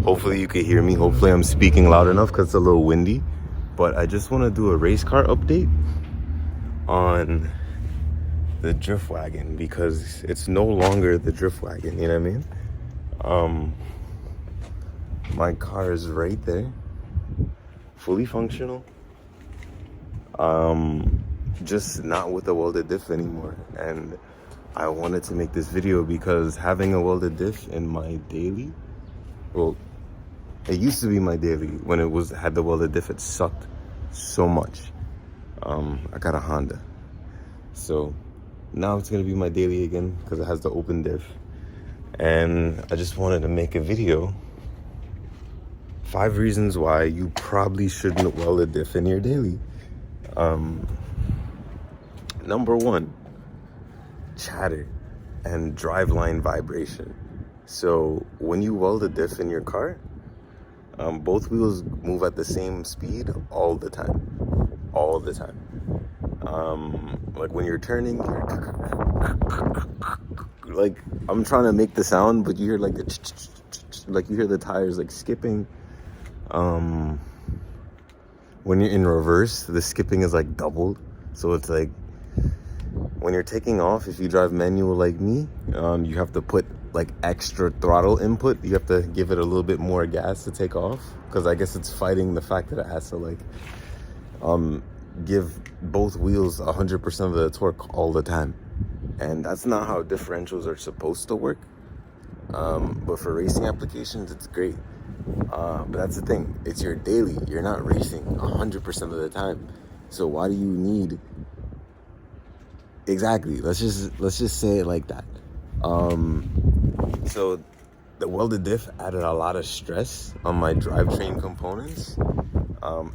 Hopefully you can hear me. Hopefully I'm speaking loud enough because it's a little windy. But I just want to do a race car update on the Drift Wagon because it's no longer the Drift Wagon, you know what I mean? My car is right there, fully functional. Just not with a welded diff anymore. And I wanted to make this video because having a welded diff in my daily, well, it used to be my daily. When it had the welded diff, it sucked so much. I got a Honda, so now it's gonna be my daily again because it has the open diff. And I just wanted to make a video. 5 reasons why you probably shouldn't weld a diff in your daily. Number 1, chatter and driveline vibration. So when you weld a diff in your car, both wheels move at the same speed all the time. Like when you're turning, like I'm trying to make the sound, but you hear like you hear the tires like skipping. When you're in reverse, the skipping is like doubled. So it's like when you're taking off, if you drive manual like me, you have to put like extra throttle input. You have to give it a little bit more gas to take off because I guess it's fighting the fact that it has to like give both wheels 100% of the torque all the time. And that's not how differentials are supposed to work. But for racing applications, it's great. But that's the thing, it's your daily. You're not racing 100% of the time. So why do you need, exactly, let's just say it like that. So the welded diff added a lot of stress on my drivetrain components.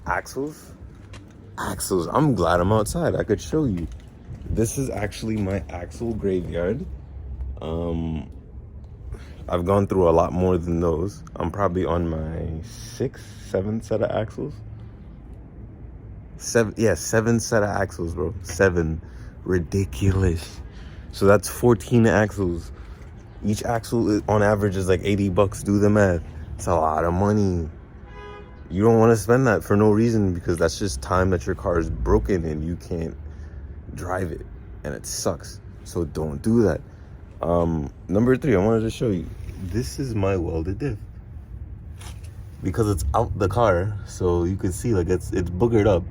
Axles, I'm glad I'm outside. I could show you. This is actually my axle graveyard. I've gone through a lot more than those. I'm probably on my 6th, 7th set of axles. 7 set of axles, bro. 7. Ridiculous. So that's 14 axles. Each axle on average is like $80. Do the math. It's a lot of money. You don't want to spend that for no reason because that's just time that your car is broken and you can't drive it, and it sucks. So don't do that. Number 3, I wanted to show you. This is my welded diff because it's out the car, so you can see like it's boogered up.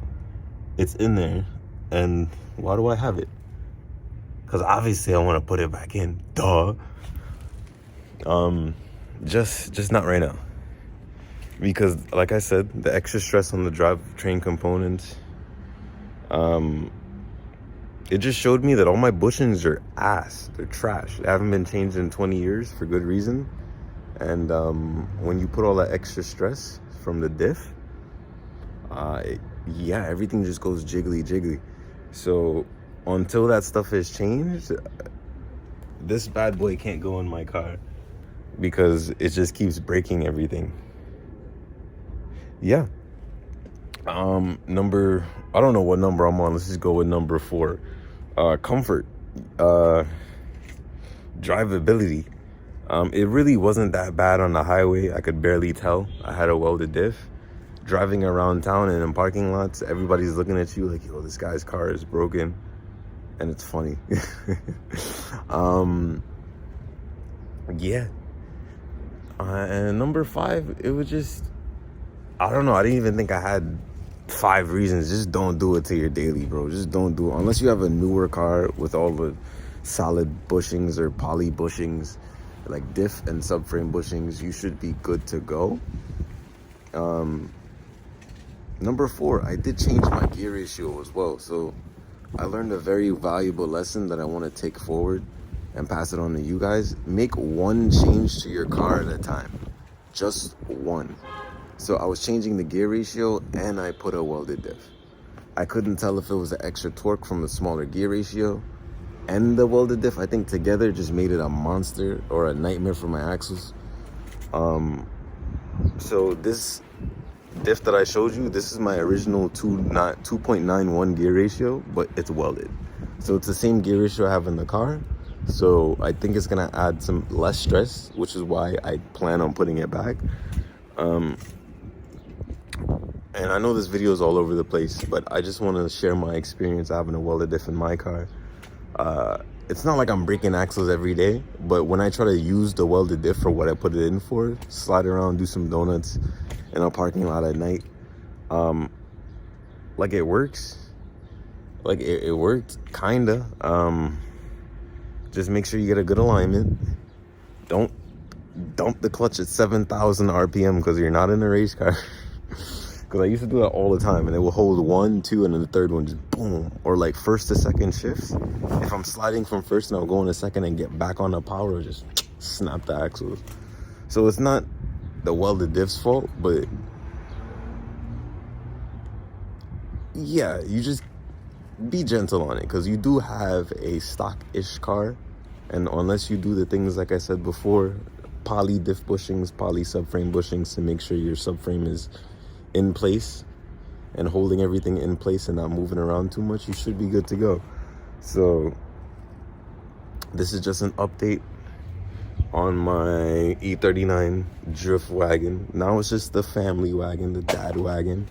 It's in there, and why do I have it? Because obviously I want to put it back in. Duh. Just not right now. Because like I said, the extra stress on the drivetrain components, it just showed me that all my bushings are ass. They're trash. They haven't been changed in 20 years for good reason. And when you put all that extra stress from the diff, yeah, everything just goes jiggly. So until that stuff is changed, this bad boy can't go in my car because it just keeps breaking everything. Yeah. I don't know what number I'm on. Let's just go with number 4. Comfort, drivability. It really wasn't that bad on the highway. I could barely tell I had a welded diff. Driving around town and in parking lots, everybody's looking at you like, yo, this guy's car is broken. And it's funny. Yeah. And number 5, it was just, I don't know. I didn't even think I had 5 reasons. Just don't do it to your daily, bro. Just don't do it. Unless you have a newer car with all the solid bushings or poly bushings, like diff and subframe bushings, you should be good to go. Number 4, I did change my gear ratio as well. So I learned a very valuable lesson that I want to take forward and pass it on to you guys. Make one change to your car at a time. Just one. So I was changing the gear ratio and I put a welded diff. I couldn't tell if it was the extra torque from the smaller gear ratio and the welded diff. I think together just made it a monster or a nightmare for my axles. So this diff that I showed you, this is my original 2.91 gear ratio, but it's welded. So it's the same gear ratio I have in the car. So I think it's gonna add some less stress, which is why I plan on putting it back. And I know this video is all over the place, but I just want to share my experience having a welded diff in my car. It's not like I'm breaking axles every day, but when I try to use the welded diff for what I put it in for, slide around, do some donuts in a parking lot at night, like it works. Like it worked, kinda. Just make sure you get a good alignment. Don't dump the clutch at 7,000 RPM because you're not in a race car. Because I used to do that all the time, and it will hold 1, 2, and then the third one just boom. Or like first to second shifts. If I'm sliding from first and I'll go in a second and get back on the power, or just snap the axles. So it's not the welded diff's fault, but yeah, you just be gentle on it, because you do have a stock-ish car, and unless you do the things like I said before, poly diff bushings, poly subframe bushings, to make sure your subframe is in place and holding everything in place and not moving around too much, you should be good to go. So this is just an update on my E39 drift wagon. Now it's just the family wagon, the dad wagon.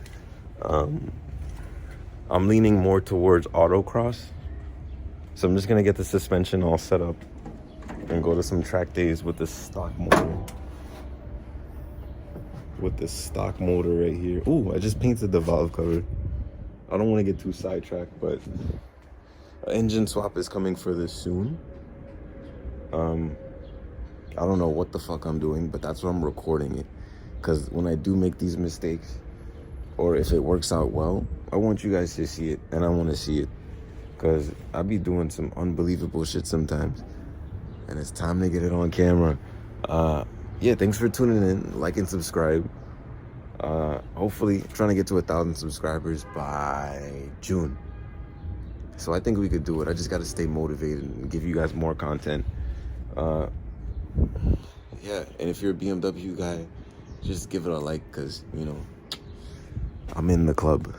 I'm leaning more towards autocross, so I'm just gonna get the suspension all set up and go to some track days with this stock motor. With this stock motor right here. Ooh, I just painted the valve cover. I don't want to get too sidetracked, but an engine swap is coming for this soon. I don't know what the fuck I'm doing, but that's why I'm recording it. Because when I do make these mistakes, or if it works out well, I want you guys to see it, and I want to see it. Because I be doing some unbelievable shit sometimes, and it's time to get it on camera. Yeah, thanks for tuning in. Like and subscribe. Hopefully trying to get to 1,000 subscribers by June. So I think we could do it. I just got to stay motivated and give you guys more content. Yeah, and if you're a BMW guy, just give it a like, because, you know, I'm in the club.